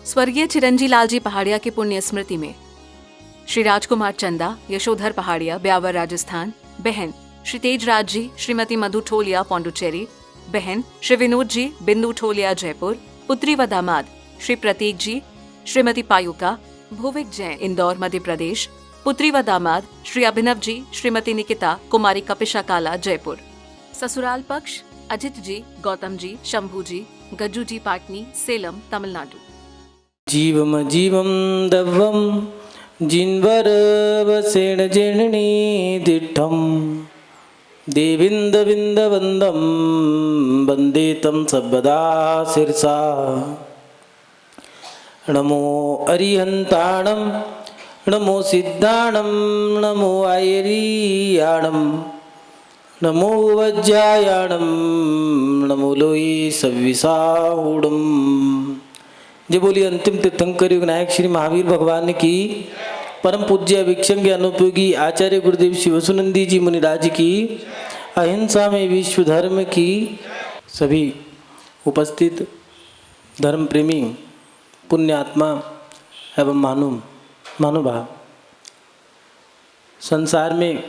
स्वर्गीय चिरंजी लाल जी पहाड़िया की पुण्य स्मृति में श्री राजकुमार चंदा, यशोधर पहाड़िया, ब्यावर, राजस्थान, बहन श्री तेजराज जी, श्रीमती मधु ठोलिया, पौंडुचेरी, बहन श्री विनोद जी, बिंदु ठोलिया, जयपुर, पुत्री व दामाद श्री प्रतीक जी, श्रीमती पायुका, भुविक जैन, इंदौर, मध्य प्रदेश, पुत्री व दामाद श्री अभिनव जी, श्रीमती निकिता, कुमारी कपिशा काला, जयपुर। ससुराल पक्ष अजित जी, गौतम जी, शंभू जी, गज्जू जी, पाटनी, सेलम, तमिलनाडु। जीवम जीवम दवम जिन्वर वसेण जिणनी दिठम देविंद विंद वंदम वंदे तम सर्वदा शिरसा। नमो अरिहंताणम नमो सिद्धाणम नमो आयरियाणम नमो वज्रायाणम नमो लोई सविसाहुडम। जय बोलिए अंतिम तीर्थंकर विनायक श्री महावीर भगवान की। परम पूज्य भिक्षंग अनुपयोगी आचार्य गुरुदेव शिवसुनंदी जी मुनिराज की। अहिंसा में विश्व धर्म की। सभी उपस्थित धर्म प्रेमी पुण्यात्मा एवं महानुभाव, संसार में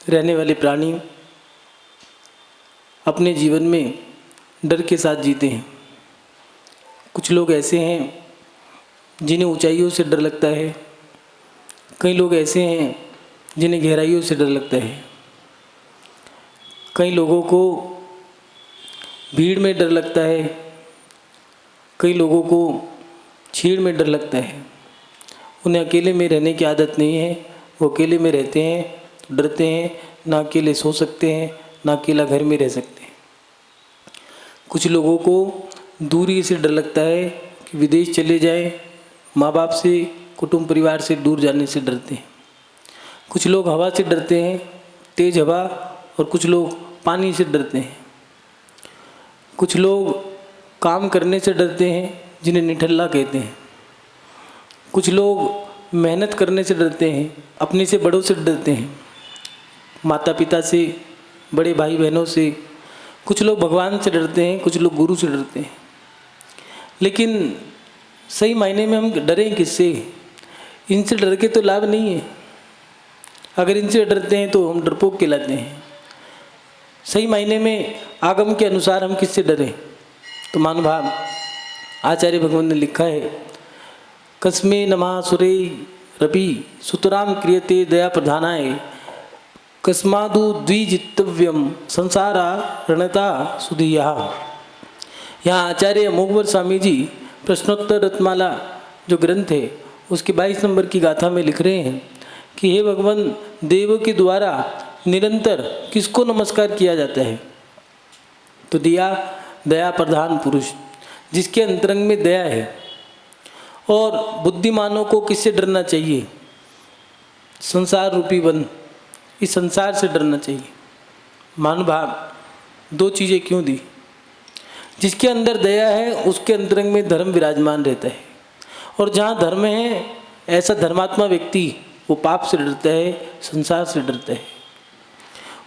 रहने वाले प्राणी अपने जीवन में डर के साथ जीते हैं। कुछ लोग ऐसे हैं जिन्हें ऊंचाइयों से डर लगता है, कई लोग ऐसे हैं जिन्हें गहराइयों से डर लगता है, कई लोगों को भीड़ में डर लगता है, कई लोगों को छीड़ में डर लगता है। उन्हें अकेले में रहने की आदत नहीं है, वो अकेले में रहते हैं तो डरते हैं, ना अकेले सो सकते हैं, ना अकेला घर में रह सकते हैं। कुछ लोगों को दूरी से डर लगता है कि विदेश चले जाएं, माँ बाप से, कुटुंब परिवार से दूर जाने से डरते हैं। कुछ लोग हवा से डरते हैं, तेज हवा, और कुछ लोग पानी से डरते हैं। कुछ लोग काम करने से डरते हैं, जिन्हें निठल्ला कहते हैं। कुछ लोग मेहनत करने से डरते हैं, अपने से बड़ों से डरते हैं, माता पिता से, बड़े भाई बहनों से। कुछ लोग भगवान से डरते हैं, कुछ लोग गुरु से डरते हैं। लेकिन सही मायने में हम डरें किससे? इनसे डर के तो लाभ नहीं है। अगर इनसे डरते हैं तो हम डरपोक कहलाते हैं। सही मायने में आगम के अनुसार हम किससे डरें? तो महानुभाव आचार्य भगवान ने लिखा है, कस्मे नमा सुरे रपि सुतराम क्रियते दया प्रधानाय कस्मादु द्विजितव्यम संसारा रणता सुधिया। यहाँ आचार्य अमोघवर स्वामी जी प्रश्नोत्तर रत्नमाला जो ग्रंथ है उसके 22 नंबर की गाथा में लिख रहे हैं कि हे भगवान, देव के द्वारा निरंतर किसको नमस्कार किया जाता है? तो दिया दया प्रधान पुरुष, जिसके अंतरंग में दया है। और बुद्धिमानों को किससे डरना चाहिए? संसार रूपी वन, इस संसार से डरना चाहिए। महानुभाव दो चीज़ें क्यों दी? जिसके अंदर दया है उसके अंतरंग में धर्म विराजमान रहता है, और जहाँ धर्म है ऐसा धर्मात्मा व्यक्ति वो पाप से डरता है, संसार से डरता है।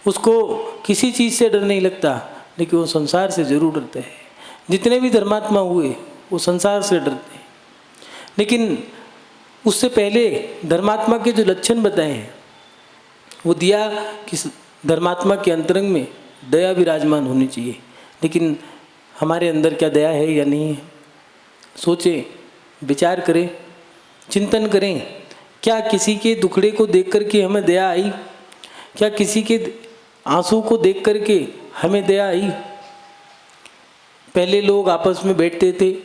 उसको किसी चीज़ से डर नहीं लगता, लेकिन वो संसार से जरूर डरता है। जितने भी धर्मात्मा हुए वो संसार से डरते हैं। लेकिन उससे पहले धर्मात्मा के जो लक्षण बताए हैं वो दिया कि धर्मात्मा के अंतरंग में दया विराजमान होनी चाहिए। लेकिन हमारे अंदर क्या दया है या नहीं है? सोचें, विचार करें, चिंतन करें। क्या किसी के दुखड़े को देख करके हमें दया आई? क्या किसी के आंसू को देख करके हमें दया आई? पहले लोग आपस में बैठते थे,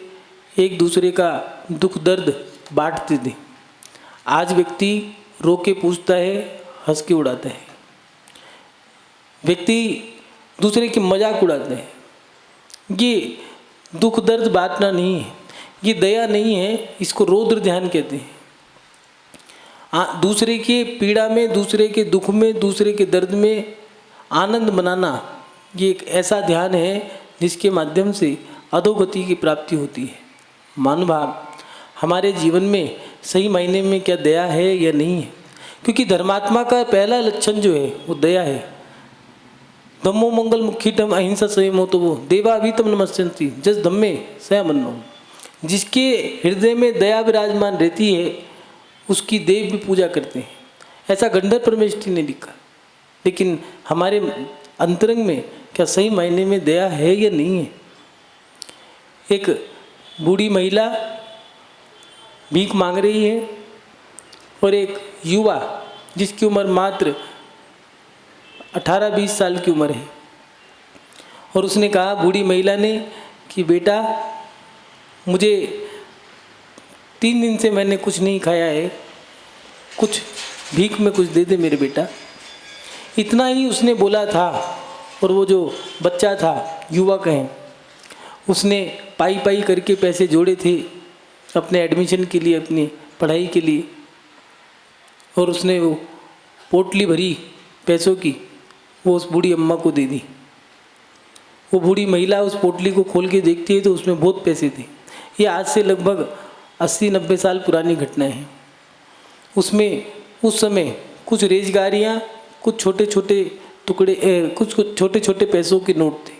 एक दूसरे का दुख दर्द बांटते थे। आज व्यक्ति रो के पूछता है, हंस के उड़ाता है। व्यक्ति दूसरे की मजाक उड़ाते हैं। ये दुख दर्द बांटना नहीं है, ये दया नहीं है, इसको रौद्र ध्यान कहते हैं। दूसरे के पीड़ा में, दूसरे के दुख में, दूसरे के दर्द में आनंद मनाना, ये एक ऐसा ध्यान है जिसके माध्यम से अधोगति की प्राप्ति होती है। महानुभाव हमारे जीवन में सही मायने में क्या दया है या नहीं है? क्योंकि धर्मात्मा का पहला लक्षण जो है वो दया है। धम्मो मंगल मुखीटम अहिंसा संयमो तो वो देवा अभितम नमस्यन्ति जस धम्मे सया मन्नो। जिसके हृदय में दया विराजमान रहती है उसकी देव भी पूजा करते हैं, ऐसा गंधर्व परमेष्ठी ने लिखा। लेकिन हमारे अंतरंग में क्या सही मायने में दया है या नहीं है? एक बूढ़ी महिला भीख मांग रही है और एक युवा जिसकी उम्र मात्र 18-20 साल की उम्र है, और उसने कहा, बूढ़ी महिला ने, कि बेटा मुझे 3 दिन से मैंने कुछ नहीं खाया है, कुछ भीख में कुछ दे दे मेरे बेटा। इतना ही उसने बोला था और वो जो बच्चा था, युवक है, उसने पाई पाई करके पैसे जोड़े थे अपने एडमिशन के लिए, अपनी पढ़ाई के लिए, और उसने वो पोटली भरी पैसों की, वो उस बूढ़ी अम्मा को दे दी। वो बूढ़ी महिला उस पोटली को खोल के देखती है तो उसमें बहुत पैसे थे। ये आज से लगभग 80-90 साल पुरानी घटना है। उसमें उस समय कुछ रेजगारियाँ, कुछ छोटे छोटे टुकड़े, कुछ छोटे छोटे पैसों के नोट थे।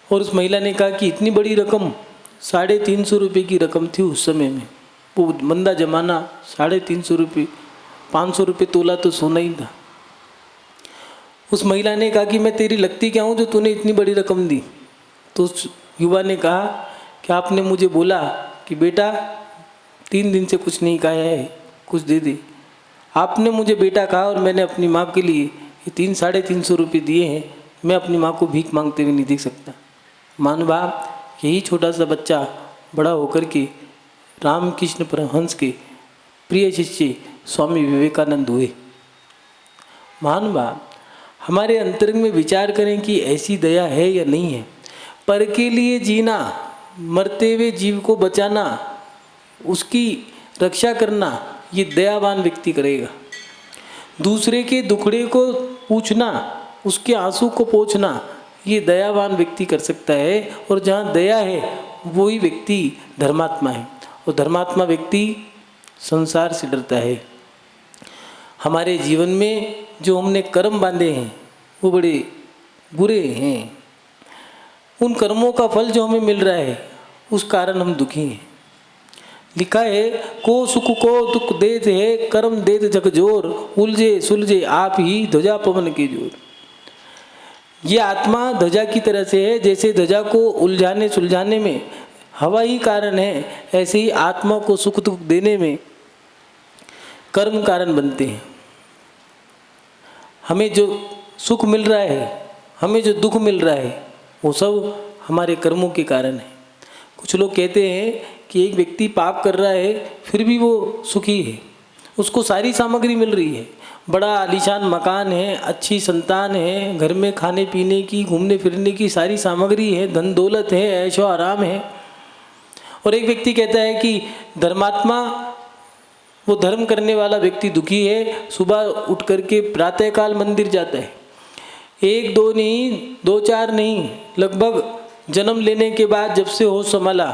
और उस महिला ने कहा कि इतनी बड़ी रकम, 350 रुपये की रकम थी उस समय में, वो मंदा जमाना, 350 रुपये, 500 रुपये तोला तो सोना ही था। उस महिला ने कहा कि मैं तेरी लगती क्या हूँ जो तूने इतनी बड़ी रकम दी? तो उस युवा ने कहा कि आपने मुझे बोला कि बेटा 3 दिन से कुछ नहीं खाया है, कुछ दे दे। आपने मुझे बेटा कहा और मैंने अपनी माँ के लिए ये 300-350 रुपये दिए हैं। मैं अपनी माँ को भीख मांगते हुए नहीं देख सकता। महानुभाव, यही छोटा सा बच्चा बड़ा होकर के रामकृष्ण परमहंस के प्रिय शिष्य स्वामी विवेकानंद हुए। महानुभाव, हमारे अंतरंग में विचार करें कि ऐसी दया है या नहीं है। पर के लिए जीना, मरते हुए जीव को बचाना, उसकी रक्षा करना, ये दयावान व्यक्ति करेगा। दूसरे के दुखड़े को पूछना, उसके आंसू को पोंछना, ये दयावान व्यक्ति कर सकता है। और जहाँ दया है वही व्यक्ति धर्मात्मा है, और धर्मात्मा व्यक्ति संसार से डरता है। हमारे जीवन में जो हमने कर्म बांधे हैं वो बड़े बुरे हैं। उन कर्मों का फल जो हमें मिल रहा है उस कारण हम दुखी हैं। लिखा है, को सुख को दुख देत है, कर्म देत झकझोर, उलझे सुलझे आप ही ध्वजा पवन के जोर। ये आत्मा ध्वजा की तरह से है। जैसे ध्वजा को उलझाने सुलझाने में हवा ही कारण है, ऐसे ही आत्मा को सुख दुख देने में कर्म कारण बनते हैं। हमें जो सुख मिल रहा है, हमें जो दुख मिल रहा है, वो सब हमारे कर्मों के कारण है। कुछ लोग कहते हैं कि एक व्यक्ति पाप कर रहा है फिर भी वो सुखी है, उसको सारी सामग्री मिल रही है, बड़ा आलीशान मकान है, अच्छी संतान है, घर में खाने पीने की, घूमने फिरने की सारी सामग्री है, धन दौलत है, ऐशो आराम है। और एक व्यक्ति कहता है कि धर्मात्मा, वो धर्म करने वाला व्यक्ति दुखी है, सुबह उठ करके प्रातःकाल मंदिर जाता है। 1-2 नहीं, 2-4 नहीं, लगभग जन्म लेने के बाद जब से होश संभाला,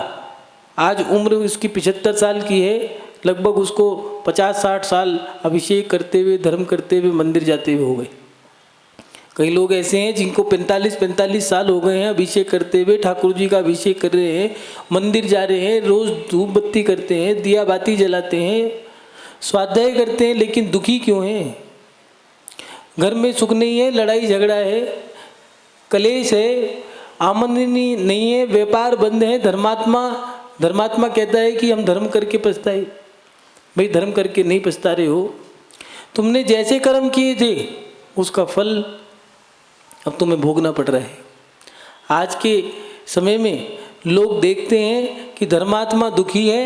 आज उम्र उसकी 75 साल की है, लगभग उसको 50-60 साल अभिषेक करते हुए, धर्म करते हुए, मंदिर जाते हुए हो गए। कई लोग ऐसे हैं जिनको 45-45 साल हो गए हैं अभिषेक करते हुए, ठाकुर जी का अभिषेक कर रहे हैं, मंदिर जा रहे हैं, रोज़ धूप बत्ती करते हैं, दिया बाती जलाते हैं, स्वाध्याय करते हैं, लेकिन दुखी क्यों हैं? घर में सुख नहीं है, लड़ाई झगड़ा है, कलेश है, आमदनी नहीं है, व्यापार बंद है। धर्मात्मा कहता है कि हम धर्म करके पछताए। भाई, धर्म करके नहीं पछता रहे हो, तुमने जैसे कर्म किए थे उसका फल अब तुम्हें भोगना पड़ रहा है। आज के समय में लोग देखते हैं कि धर्मात्मा दुखी है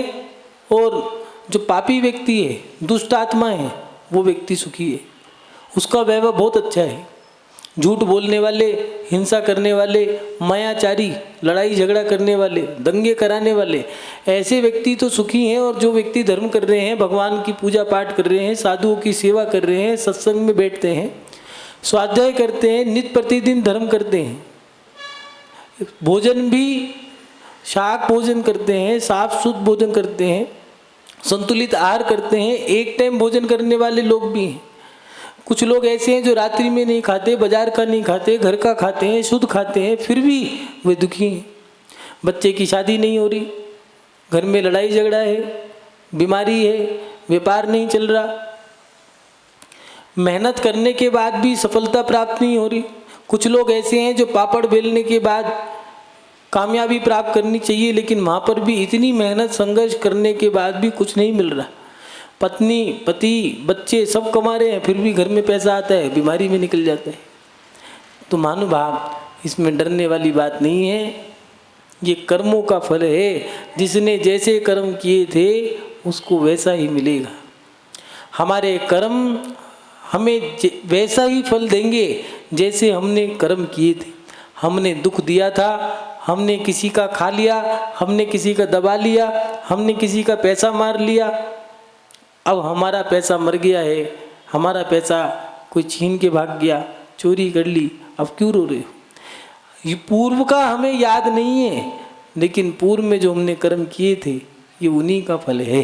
और जो पापी व्यक्ति है, दुष्ट आत्मा है, वो व्यक्ति सुखी है, उसका वैभव बहुत अच्छा है। झूठ बोलने वाले, हिंसा करने वाले, मायाचारी, लड़ाई झगड़ा करने वाले, दंगे कराने वाले, ऐसे व्यक्ति तो सुखी हैं। और जो व्यक्ति धर्म कर रहे हैं, भगवान की पूजा पाठ कर रहे हैं, साधुओं की सेवा कर रहे हैं, सत्संग में बैठते हैं, स्वाध्याय करते हैं, नित्य प्रतिदिन धर्म करते हैं, भोजन भी शाक भोजन करते हैं, साफ शुद्ध भोजन करते हैं, संतुलित आहार करते हैं, एक टाइम भोजन करने वाले लोग भी हैं। कुछ लोग ऐसे हैं जो रात्रि में नहीं खाते, बाजार का नहीं खाते, घर का खाते हैं, शुद्ध खाते हैं, फिर भी वे दुखी हैं। बच्चे की शादी नहीं हो रही, घर में लड़ाई झगड़ा है, बीमारी है, व्यापार नहीं चल रहा, मेहनत करने के बाद भी सफलता प्राप्त नहीं हो रही। कुछ लोग ऐसे हैं जो पापड़ बेलने के बाद कामयाबी प्राप्त करनी चाहिए, लेकिन वहाँ पर भी इतनी मेहनत संघर्ष करने के बाद भी कुछ नहीं मिल रहा। पत्नी, पति, बच्चे सब कमा रहे हैं, फिर भी घर में पैसा आता है, बीमारी में निकल जाता है। तो महानुभाव, इसमें डरने वाली बात नहीं है। ये कर्मों का फल है। जिसने जैसे कर्म किए थे उसको वैसा ही मिलेगा। हमारे कर्म हमें वैसा ही फल देंगे जैसे हमने कर्म किए थे। हमने दुख दिया था, हमने किसी का खा लिया, हमने किसी का दबा लिया, हमने किसी का पैसा मार लिया, अब हमारा पैसा मर गया है, हमारा पैसा कोई छीन के भाग गया, चोरी कर ली, अब क्यों रो रहे हो? ये पूर्व का हमें याद नहीं है, लेकिन पूर्व में जो हमने कर्म किए थे ये उन्हीं का फल है।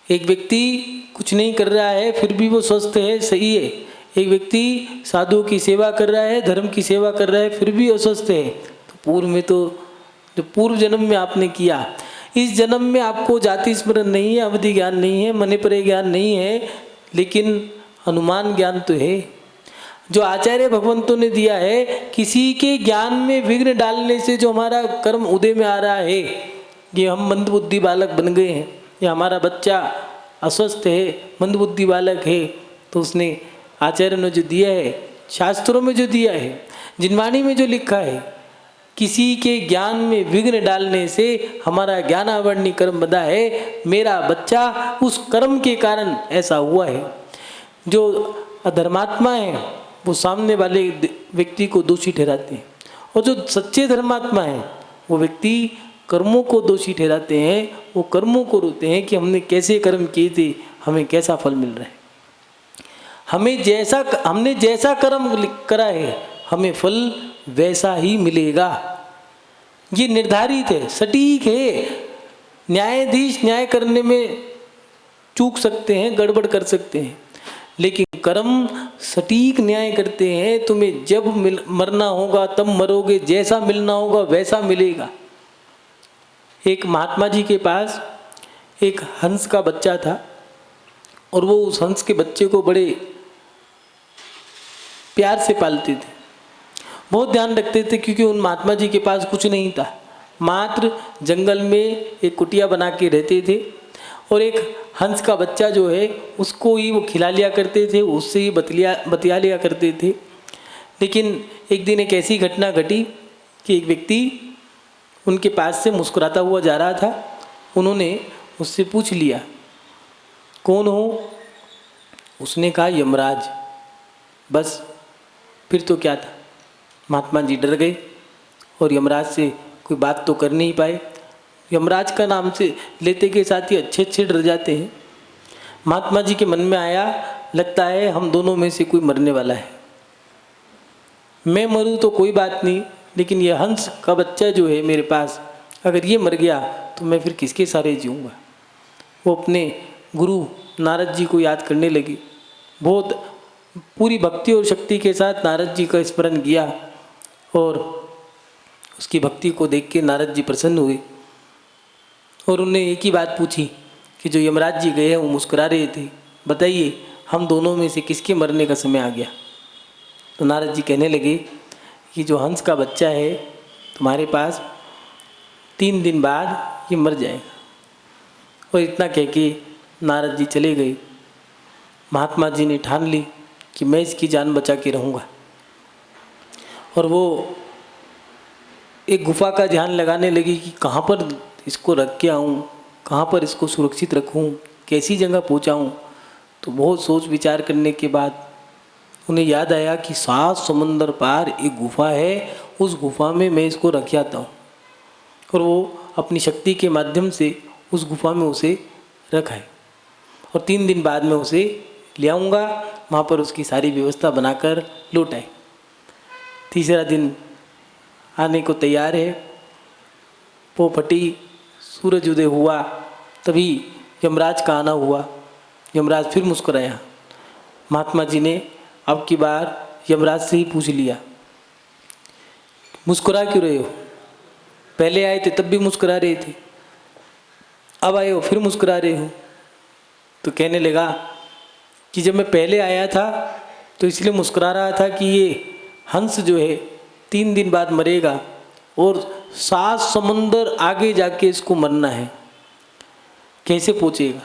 एक व्यक्ति कुछ नहीं कर रहा है फिर भी वो स्वस्थ है, सही है। एक व्यक्ति साधुओं की सेवा कर रहा है, धर्म की सेवा कर रहा है, फिर भी अस्वस्थ है। तो पूर्व में तो जो पूर्व जन्म में आपने किया, इस जन्म में आपको जाति स्मरण नहीं है, अवधि ज्ञान नहीं है, मने परे ज्ञान नहीं है, लेकिन अनुमान ज्ञान तो है जो आचार्य भगवंतों ने दिया है। किसी के ज्ञान में विघ्न डालने से जो हमारा कर्म उदय में आ रहा है, ये हम मंदबुद्धि बालक बन गए हैं, या हमारा बच्चा अस्वस्थ है, मंदबुद्धि बालक है, तो उसने आचार्य ने जो दिया है, शास्त्रों में जो दिया है, जिनवाणी में जो लिखा है, किसी के ज्ञान में विघ्न डालने से हमारा ज्ञानावरणी कर्म बंधा है। मेरा बच्चा उस कर्म के कारण ऐसा हुआ है। जो अधर्मात्मा है वो सामने वाले व्यक्ति को दोषी ठहराते हैं, और जो सच्चे धर्मात्मा हैं वो व्यक्ति कर्मों को दोषी ठहराते हैं। वो कर्मों को रोते हैं कि हमने कैसे कर्म किए थे, हमें कैसा फल मिल रहा है। हमने जैसा कर्म करा है हमें फल वैसा ही मिलेगा। ये निर्धारित है, सटीक है। न्यायाधीश न्याय करने में चूक सकते हैं, गड़बड़ कर सकते हैं, लेकिन कर्म सटीक न्याय करते हैं। तुम्हें जब मरना होगा तब मरोगे, जैसा मिलना होगा वैसा मिलेगा। एक महात्मा जी के पास एक हंस का बच्चा था, और वो उस हंस के बच्चे को बड़े प्यार से पालते थे, बहुत ध्यान रखते थे, क्योंकि उन महात्मा जी के पास कुछ नहीं था। मात्र जंगल में एक कुटिया बना के रहते थे, और एक हंस का बच्चा जो है उसको ही वो खिला लिया करते थे, उससे ही बतिया लिया करते थे। लेकिन एक दिन एक ऐसी घटना घटी कि एक व्यक्ति उनके पास से मुस्कुराता हुआ जा रहा था। उन्होंने उससे पूछ लिया, कौन हो? उसने कहा, यमराज। बस फिर तो क्या था, महात्मा जी डर गए और यमराज से कोई बात तो कर नहीं पाए। यमराज का नाम से लेते के साथ ही अच्छे डर जाते हैं। महात्मा जी के मन में आया, लगता है हम दोनों में से कोई मरने वाला है। मैं मरूं तो कोई बात नहीं, लेकिन ये हंस का बच्चा जो है मेरे पास, अगर ये मर गया तो मैं फिर किसके सहारे जीऊँगा। वो अपने गुरु नारद जी को याद करने लगी। बहुत पूरी भक्ति और शक्ति के साथ नारद जी का स्मरण किया, और उसकी भक्ति को देख के नारद जी प्रसन्न हुए, और उन्हें एक ही बात पूछी कि जो यमराज जी गए हैं वो मुस्कुरा रहे थे, बताइए हम दोनों में से किसके मरने का समय आ गया। तो नारद जी कहने लगे कि जो हंस का बच्चा है तुम्हारे पास 3 दिन बाद ये मर जाएगा। और इतना कह के नारद जी चले गए। महात्मा जी ने ठान ली कि मैं इसकी जान बचा के रहूँगा, और वो एक गुफा का ध्यान लगाने लगी कि कहाँ पर इसको रख के आऊँ, कहाँ पर इसको सुरक्षित रखूँ, कैसी जगह पहुँचाऊँ। तो बहुत सोच विचार करने के बाद उन्हें याद आया कि 7 समुंदर पार एक गुफा है, उस गुफा में मैं इसको रख आता हूँ। और वो अपनी शक्ति के माध्यम से उस गुफा में उसे रखा है, और 3 दिन बाद में उसे ले आऊँगा, वहाँ पर उसकी सारी व्यवस्था बनाकर लौट आए। तीसरा दिन आने को तैयार है, वो फटी, सूरज उदय हुआ, तभी यमराज का आना हुआ। यमराज फिर मुस्कुराया। महात्मा जी ने अब की बार यमराज से ही पूछ लिया, मुस्कुरा क्यों रहे हो? पहले आए थे तब भी मुस्कुरा रहे थे, अब आए हो फिर मुस्कुरा रहे हो। तो कहने लगा कि जब मैं पहले आया था तो इसलिए मुस्कुरा रहा था कि ये हंस जो है 3 दिन बाद मरेगा और 7 समुंदर आगे जाके इसको मरना है, कैसे पहुँचेगा।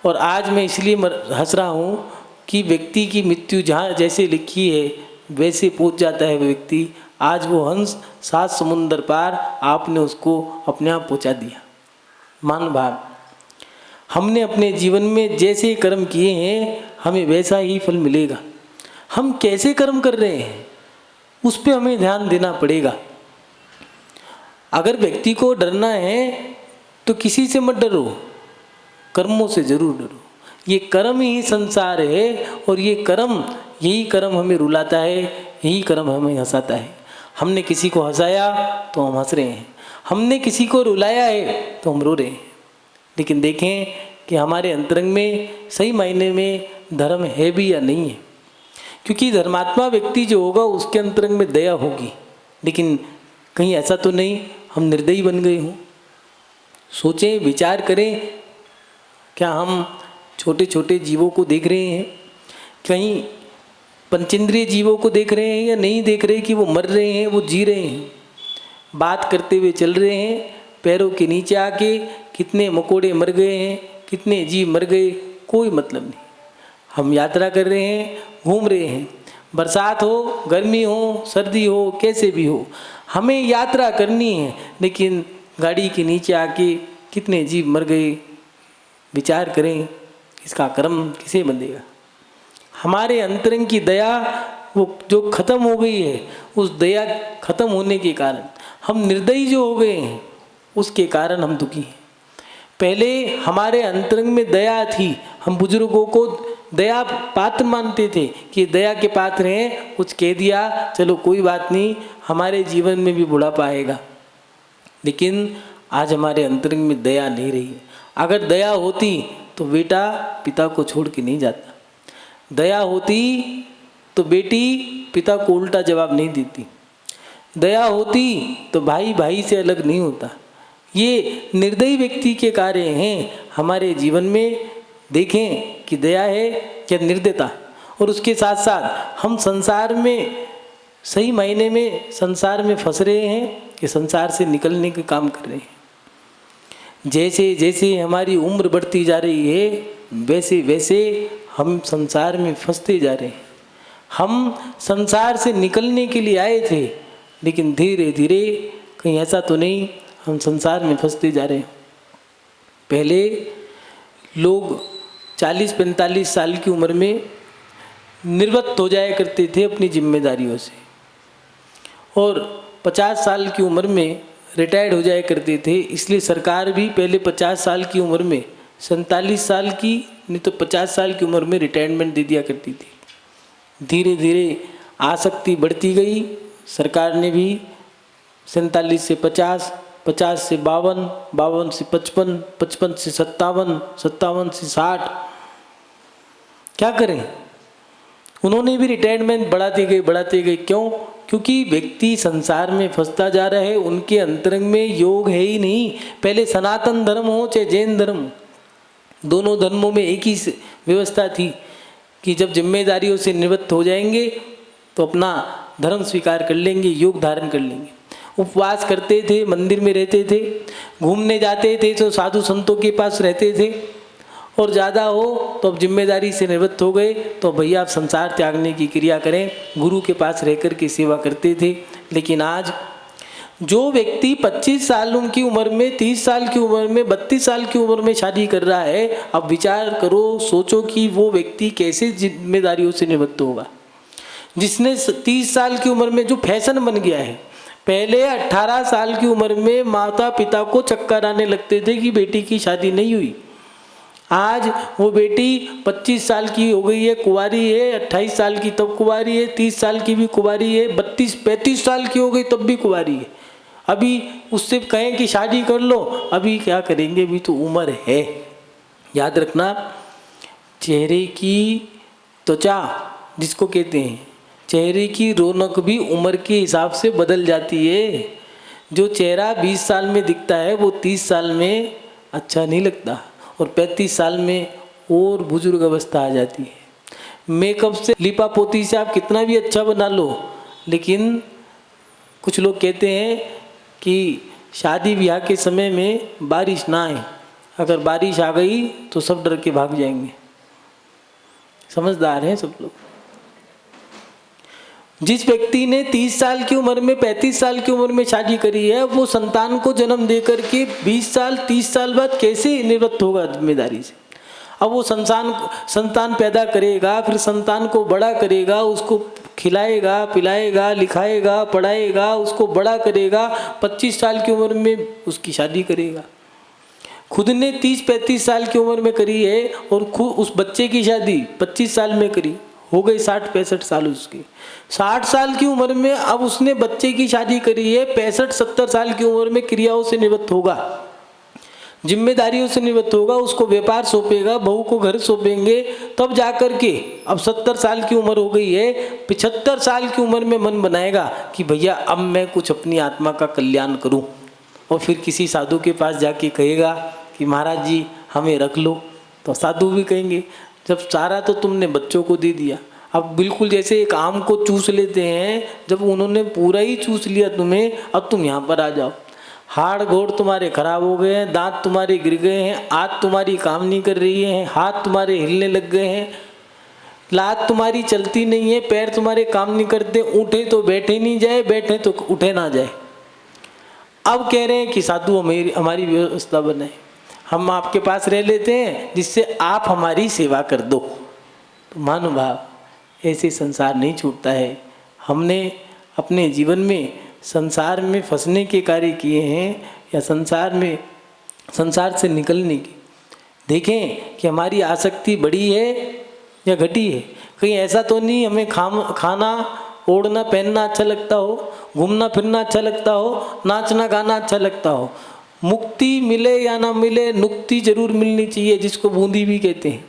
और आज मैं इसलिए हंस रहा हूँ कि व्यक्ति की मृत्यु जहाँ जैसे लिखी है वैसे पहुँच जाता है व्यक्ति। आज वो हंस 7 समुंदर पार आपने उसको अपने आप पहुँचा दिया। मान भाव, हमने अपने जीवन में जैसे कर्म किए हैं हमें वैसा ही फल मिलेगा। हम कैसे कर्म कर रहे हैं उस पर हमें ध्यान देना पड़ेगा। अगर व्यक्ति को डरना है तो किसी से मत डरो, कर्मों से जरूर डरो। ये कर्म ही संसार है और ये कर्म, यही कर्म हमें रुलाता है, यही कर्म हमें हंसाता है। हमने किसी को हंसाया तो हम हंस रहे हैं, हमने किसी को रुलाया है तो हम रो रहे हैं। लेकिन देखें कि हमारे अंतरंग में सही मायने में धर्म है भी या नहीं है। क्योंकि धर्मात्मा व्यक्ति जो होगा उसके अंतरंग में दया होगी। लेकिन कहीं ऐसा तो नहीं हम निर्दयी बन गए हों। सोचें, विचार करें, क्या हम छोटे छोटे जीवों को देख रहे हैं, कहीं पंचेंद्रिय जीवों को देख रहे हैं या नहीं देख रहे कि वो मर रहे हैं, वो जी रहे हैं, बात करते हुए चल रहे हैं, पैरों के नीचे आके कितने मकोड़े मर गए हैं, कितने जीव मर गए, कोई मतलब नहीं। हम यात्रा कर रहे हैं, घूम रहे हैं, बरसात हो, गर्मी हो, सर्दी हो, कैसे भी हो, हमें यात्रा करनी है। लेकिन गाड़ी के नीचे आके कितने जीव मर गए, विचार करें, इसका कर्म किसे बंधेगा। हमारे अंतरंग की दया वो जो खत्म हो गई है, उस दया खत्म होने के कारण हम निर्दयी जो हो गए हैं, उसके कारण हम दुखी हैं। पहले हमारे अंतरंग में दया थी, हम बुजुर्गों को दया पात्र मानते थे कि दया के पात्र हैं, कुछ कह दिया चलो कोई बात नहीं, हमारे जीवन में भी बुढ़ापा आएगा। लेकिन आज हमारे अंतरंग में दया नहीं रही। अगर दया होती तो बेटा पिता को छोड़ के नहीं जाता, दया होती तो बेटी पिता को उल्टा जवाब नहीं देती, दया होती तो भाई भाई से अलग नहीं होता। ये निर्दयी व्यक्ति के कार्य हैं हमारे जीवन में। देखें कि दया है या निर्दयता। और उसके साथ साथ हम संसार में सही मायने में संसार में फंस रहे हैं कि संसार से निकलने के काम कर रहे हैं। जैसे जैसे हमारी उम्र बढ़ती जा रही है वैसे वैसे हम संसार में फंसते जा रहे हैं। हम संसार से निकलने के लिए आए थे, लेकिन धीरे धीरे कहीं ऐसा तो नहीं हम संसार में फंसते जा रहे हैं। पहले लोग 40-45 साल की उम्र में निवृत्त हो जाया करते थे अपनी जिम्मेदारियों से, और 50 साल की उम्र में रिटायर्ड हो जाया करते थे। इसलिए सरकार भी पहले 50 साल की उम्र में 47 साल की नहीं तो 50 साल की उम्र में रिटायरमेंट दे दिया करती थी। धीरे धीरे आसक्ति बढ़ती गई, सरकार ने भी 47 से 50, 50 से 52, 52 से 55, 55 से 57, 57 से 60, क्या करें, उन्होंने भी रिटायरमेंट बढ़ाते गए। क्यों? क्योंकि व्यक्ति संसार में फंसता जा रहा है, उनके अंतरंग में योग है ही नहीं। पहले सनातन धर्म हो चाहे जैन धर्म, दोनों धर्मों में एक ही व्यवस्था थी कि जब जिम्मेदारियों से निवृत्त हो जाएंगे तो अपना धर्म स्वीकार कर लेंगे, योग धारण कर लेंगे। उपवास करते थे, मंदिर में रहते थे, घूमने जाते थे तो साधु संतों के पास रहते थे, और ज़्यादा हो तो अब जिम्मेदारी से निवृत्त हो गए तो भैया आप संसार त्यागने की क्रिया करें, गुरु के पास रहकर के सेवा करते थे। लेकिन आज जो व्यक्ति 25 साल की उम्र में, 30 साल की उम्र में, 32 साल की उम्र में शादी कर रहा है, अब विचार करो, सोचो कि वो व्यक्ति कैसे जिम्मेदारियों से निवृत्त होगा। जिसने 30 साल की उम्र में, जो फैशन बन गया है, पहले 18 साल की उम्र में माता पिता को चक्कर आने लगते थे कि बेटी की शादी नहीं हुई। आज वो बेटी 25 साल की हो गई है, कुंवारी है, 28 साल की तब कुंवारी है, 30 साल की भी कुंवारी है, 32-35 साल की हो गई तब भी कुंवारी है। अभी उससे कहें कि शादी कर लो, अभी क्या करेंगे, अभी तो उम्र है। याद रखना, चेहरे की त्वचा जिसको कहते हैं, चेहरे की रौनक भी उम्र के हिसाब से बदल जाती है। जो चेहरा 20 साल में दिखता है वो 30 साल में अच्छा नहीं लगता, और 35 साल में और बुजुर्ग अवस्था आ जाती है। मेकअप से, लिपा पोती से आप कितना भी अच्छा बना लो, लेकिन कुछ लोग कहते हैं कि शादी ब्याह के समय में बारिश ना आए, अगर बारिश आ गई तो सब डर के भाग जाएंगे। समझदार हैं सब लोग। जिस व्यक्ति ने 30 साल की उम्र में, 35 साल की उम्र में शादी करी है, वो संतान को जन्म देकर के 20 साल 30 साल बाद कैसे निवृत्त होगा जिम्मेदारी से। अब वो संतान पैदा करेगा, फिर संतान को बड़ा करेगा, उसको खिलाएगा, पिलाएगा, लिखाएगा, पढ़ाएगा, उसको बड़ा करेगा, 25 साल की उम्र में उसकी शादी करेगा। खुद ने 30-35 साल की उम्र में करी है, और खुद उस बच्चे की शादी 25 साल में करी, हो गई 60-65 साल उसकी। 60 साल की उम्र में अब उसने बच्चे की शादी करी है, 65-70 साल की उम्र में क्रियाओं से निवृत्त होगा, जिम्मेदारियों से निवृत्त होगा, उसको व्यापार सौंपेगा, बहू को घर सौंपेंगे, तब जाकर के अब 70 साल की उम्र हो गई है, 75 साल की उम्र में मन बनाएगा कि भैया अब मैं कुछ अपनी आत्मा का कल्याण करूं, और फिर किसी साधु के पास जाके कहेगा कि महाराज जी हमें रख लो, तो साधु भी कहेंगे जब सारा तो तुमने बच्चों को दे दिया, अब बिल्कुल जैसे एक आम को चूस लेते हैं, जब उन्होंने पूरा ही चूस लिया तुम्हें, अब तुम यहाँ पर आ जाओ। हाड़ घोड़ तुम्हारे खराब हो गए हैं, दांत तुम्हारे गिर गए हैं, आंख तुम्हारी काम नहीं कर रही है, हाथ तुम्हारे हिलने लग गए हैं, लात तुम्हारी चलती नहीं है, पैर तुम्हारे काम नहीं करते, उठे तो बैठे नहीं जाए, बैठे तो उठे ना जाए। अब कह रहे हैं कि साधु हमारी व्यवस्था बनाए, हम आपके पास रह लेते हैं जिससे आप हमारी सेवा कर दो। तो महानुभाव ऐसे संसार नहीं छूटता है। हमने अपने जीवन में संसार में फंसने के कार्य किए हैं या संसार से निकलने की। देखें कि हमारी आसक्ति बढ़ी है या घटी है। कहीं ऐसा तो नहीं हमें खाना ओढ़ना पहनना अच्छा लगता हो, घूमना फिरना अच्छा लगता हो, नाचना गाना अच्छा लगता हो। मुक्ति मिले या ना मिले, नुक्ति जरूर मिलनी चाहिए, जिसको बूंदी भी कहते हैं।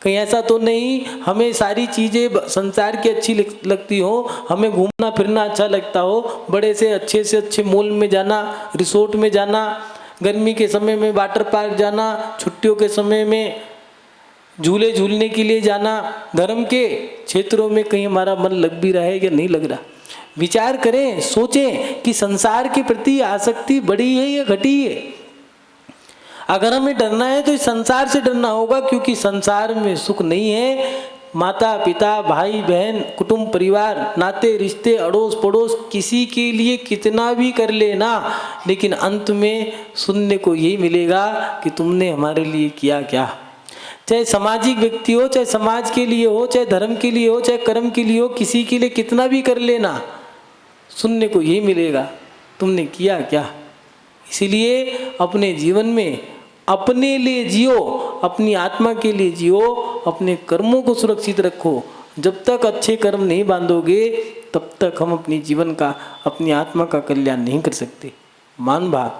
कहीं ऐसा तो नहीं हमें सारी चीज़ें संसार की अच्छी लगती हो, हमें घूमना फिरना अच्छा लगता हो, बड़े से अच्छे मॉल में जाना, रिसोर्ट में जाना, गर्मी के समय में वाटर पार्क जाना, छुट्टियों के समय में झूले झूलने के लिए जाना, धर्म के क्षेत्रों में कहीं हमारा मन लग भी रहा है या नहीं लग रहा। विचार करें, सोचें कि संसार के प्रति आसक्ति बढ़ी है या घटी है। अगर हमें डरना है तो इस संसार से डरना होगा, क्योंकि संसार में सुख नहीं है। माता पिता भाई बहन कुटुंब परिवार नाते रिश्ते अड़ोस पड़ोस किसी के लिए कितना भी कर लेना, लेकिन अंत में सुनने को यही मिलेगा कि तुमने हमारे लिए किया क्या। चाहे सामाजिक व्यक्ति हो, चाहे समाज के लिए हो, चाहे धर्म के लिए हो, चाहे कर्म के लिए हो, किसी के लिए कितना भी कर लेना, सुनने को यही मिलेगा तुमने किया क्या। इसीलिए अपने जीवन में अपने लिए जियो, अपनी आत्मा के लिए जियो, अपने कर्मों को सुरक्षित रखो। जब तक अच्छे कर्म नहीं बांधोगे तब तक हम अपनी जीवन का, अपनी आत्मा का कल्याण नहीं कर सकते। मान भाव,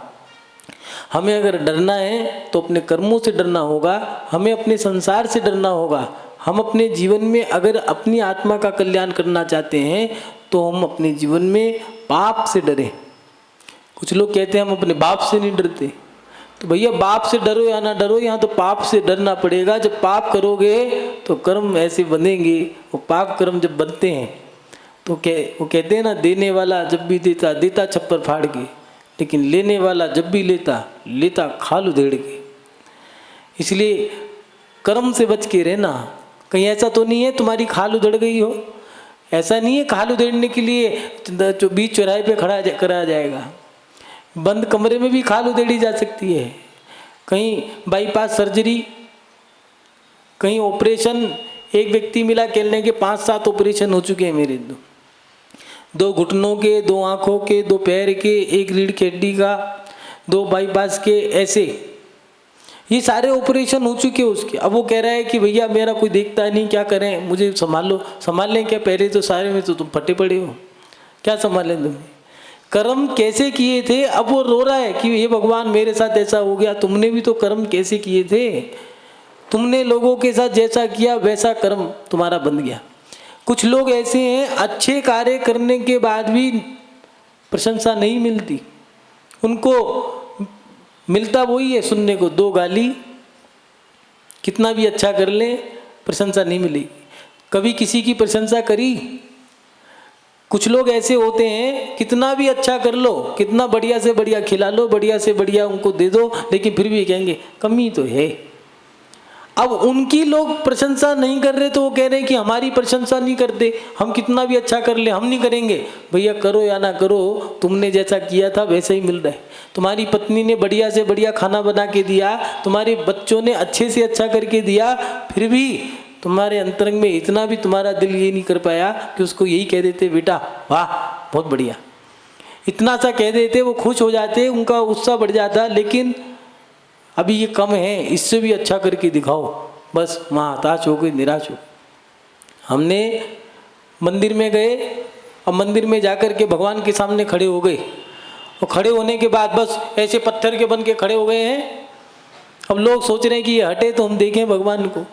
हमें अगर डरना है तो अपने कर्मों से डरना होगा, हमें अपने संसार से डरना होगा। हम अपने जीवन में अगर अपनी आत्मा का कल्याण करना चाहते हैं तो हम अपने जीवन में पाप से डरें। कुछ लोग कहते हैं हम अपने बाप से नहीं डरते, तो भैया बाप से डरो या ना डरो, यहाँ तो पाप से डरना पड़ेगा। जब पाप करोगे तो कर्म ऐसे बनेंगे, वो पाप कर्म जब बनते हैं तो वो कहते हैं ना, देने वाला जब भी देता देता छप्पर फाड़ के, लेकिन लेने वाला जब भी लेता लेता खाल उधेड़ के। इसलिए कर्म से बच के रहना। कहीं ऐसा तो नहीं है तुम्हारी खाल उधड़ गई हो, ऐसा नहीं है खाल उधेड़ने के लिए बीच चौराहे पे खड़ा कराया जाएगा। बंद कमरे में भी खाल उधेड़ी जा सकती है। कहीं बाईपास सर्जरी, कहीं ऑपरेशन, एक व्यक्ति मिला कहने के 5-7 ऑपरेशन हो चुके हैं मेरे। 2 घुटनों के, 2 आँखों के, 2 पैर के, 1 रीढ़ की हड्डी का, 2 बाईपास के, ऐसे ये सारे ऑपरेशन हो चुके हैं उसके। अब वो कह रहा है कि भैया मेरा कोई देखता नहीं, क्या करें, मुझे संभाल लो। संभाल लें क्या, पहले तो सारे में तो तुम फटे पड़े हो, क्या संभाल लें तुम्हें। कर्म कैसे किए थे, अब वो रो रहा है कि ये भगवान मेरे साथ ऐसा हो गया। तुमने भी तो कर्म कैसे किए थे, तुमने लोगों के साथ जैसा किया वैसा कर्म तुम्हारा बन गया। कुछ लोग ऐसे हैं अच्छे कार्य करने के बाद भी प्रशंसा नहीं मिलती, उनको मिलता वही है सुनने को, 2 गाली, कितना भी अच्छा कर ले प्रशंसा नहीं मिलेगी। कभी किसी की प्रशंसा करी? कुछ लोग ऐसे होते हैं, कितना भी अच्छा कर लो, कितना बढ़िया से बढ़िया खिला लो, बढ़िया से बढ़िया उनको दे दो, लेकिन फिर भी कहेंगे कमी तो है। अब उनकी लोग प्रशंसा नहीं कर रहे तो वो कह रहे हैं कि हमारी प्रशंसा नहीं करते, हम कितना भी अच्छा कर ले हम नहीं करेंगे। भैया करो या ना करो, तुमने जैसा किया था वैसे ही मिल रहा है। तुम्हारी पत्नी ने बढ़िया से बढ़िया खाना बना के दिया, तुम्हारे बच्चों ने अच्छे से अच्छा करके दिया, फिर भी तुम्हारे अंतरंग में इतना भी तुम्हारा दिल ये नहीं कर पाया कि उसको यही कह देते बेटा वाह बहुत बढ़िया, इतना सा कह देते, वो खुश हो जाते, उनका उत्साह बढ़ जाता। लेकिन अभी ये कम है, इससे भी अच्छा करके दिखाओ, बस वहाँ हताश हो गए, निराश हो। हमने मंदिर में गए, अब मंदिर में जाकर के भगवान के सामने खड़े हो गए, और खड़े होने के बाद बस ऐसे पत्थर के बन के खड़े हो गए हैं। अब लोग सोच रहे हैं कि ये हटे तो हम देखें भगवान को,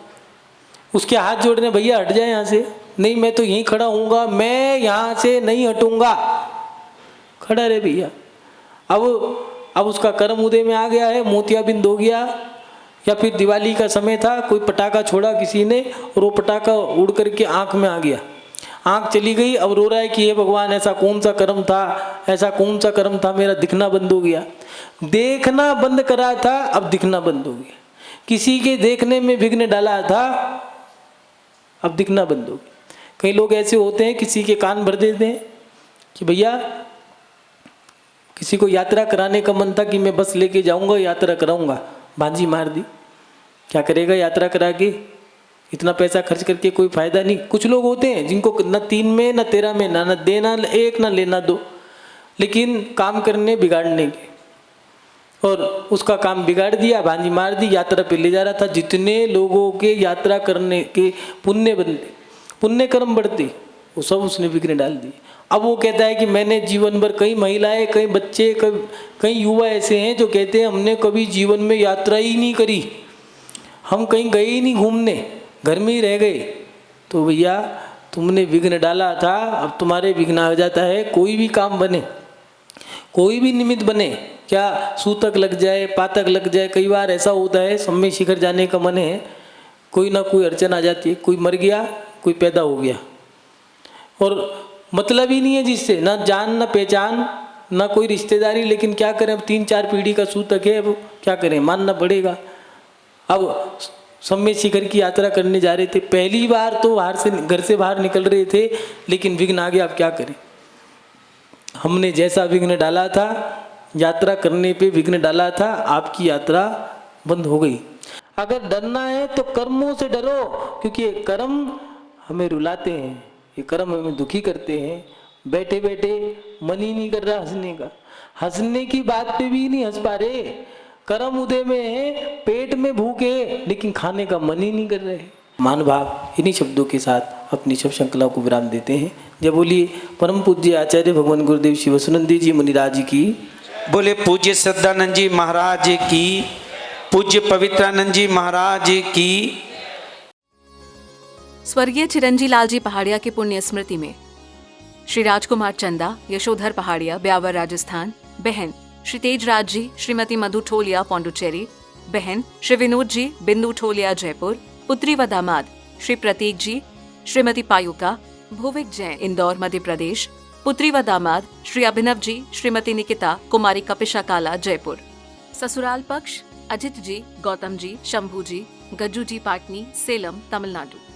उसके हाथ जोड़ रहे हैं, भैया हट जाए यहाँ से, नहीं मैं तो यहीं खड़ा हूँगा, मैं यहाँ से नहीं हटूँगा, खड़ा रहे भैया। अब उसका कर्म उदय में आ गया है, मोतियाबिंद हो गया, या फिर दिवाली का समय था, कोई पटाखा छोड़ा किसी ने और वो पटाखा उड़ करके आँख में आ गया, आँख चली गई। अब रो रहा है कि हे भगवान ऐसा कौन सा कर्म था, ऐसा कौन सा कर्म था, मेरा दिखना बंद हो गया। देखना बंद करा था, अब दिखना बंद हो गया। किसी के देखने में विघ्न डाला था, अब दिखना बंद हो गया। कई लोग ऐसे होते हैं, किसी के कान भर देते हैं कि भैया किसी को यात्रा कराने का मन था कि मैं बस लेके जाऊंगा, यात्रा कराऊंगा, भांजी मार दी, क्या करेगा यात्रा करा के, इतना पैसा खर्च करके कोई फायदा नहीं। कुछ लोग होते हैं जिनको न 3 में न 13 में ना देना 1 ना लेना 2, लेकिन काम करने बिगाड़ने के, और उसका काम बिगाड़ दिया, भांजी मार दी, यात्रा पे ले जा रहा था। जितने लोगों के यात्रा करने के पुण्य बनते, पुण्य कर्म बढ़ते, वो सब उसने बिगड़े डाल दिए। अब वो कहता है कि मैंने जीवन भर, कई महिलाएं, कई बच्चे, कई युवा ऐसे हैं जो कहते हैं हमने कभी जीवन में यात्रा ही नहीं करी, हम कहीं गए ही नहीं घूमने, घर में ही रह गए। तो भैया तुमने विघ्न डाला था, अब तुम्हारे विघ्न आ जाता है। कोई भी काम बने, कोई भी निमित्त बने, क्या सूतक लग जाए, पातक लग जाए, कई बार ऐसा होता है सम्य शिखर जाने का मन है, कोई ना कोई अड़चन आ जाती है, कोई मर गया, कोई पैदा हो गया, और मतलब ही नहीं है जिससे, ना जान ना पहचान ना कोई रिश्तेदारी, लेकिन क्या करें, अब 3-4 पीढ़ी का सूतक है, अब क्या करें, मानना पड़ेगा। अब सम्य शिखर की यात्रा करने जा रहे थे, पहली बार तो घर से बाहर निकल रहे थे, लेकिन विघ्न आ गया, अब क्या करें। हमने जैसा विघ्न डाला था, यात्रा करने पे विघ्न डाला था, आपकी यात्रा बंद हो गई। अगर डरना है तो कर्मों से डरो, क्योंकि ये कर्म हमें रुलाते हैं, ये कर्म हमें दुखी करते हैं। बैठे बैठे मन ही नहीं कर रहा हंसने का, हंसने की बात पे भी नहीं हंस पा रहे, कर्म उदय में है, पेट में भूख है, लेकिन खाने का मन ही नहीं कर रहे। मान भाव इन्हीं शब्दों के साथ अपनी शुभ श्रृंखला को विराम देते हैं। जब बोलिए परम पूज्य आचार्य भगवान गुरुदेव शिवानंद जी मुनिराज की, बोले पूज्य श्रद्धानंद जी महाराज की, पूज्य पवित्रानंद जी महाराज की। स्वर्गीय चिरंजी लाल जी पहाड़िया की पुण्य स्मृति में श्री राजकुमार चंदा, यशोधर पहाड़िया, ब्यावर राजस्थान, बहन श्री तेज राज जी, श्रीमती मधु ठोलिया, पौंडुचेरी, बहन श्री विनोद जी, बिंदु ठोलिया, जयपुर, पुत्री व दामाद श्री प्रतीक जी, श्रीमती पायुका, भुविक जैन, इंदौर, मध्य प्रदेश, पुत्री व दामाद श्री अभिनव जी, श्रीमती निकिता, कुमारी कपिशा काला, जयपुर। ससुराल पक्ष अजित जी, गौतम जी, शंभू जी, गज्जू जी, पाटनी, सेलम, तमिलनाडु।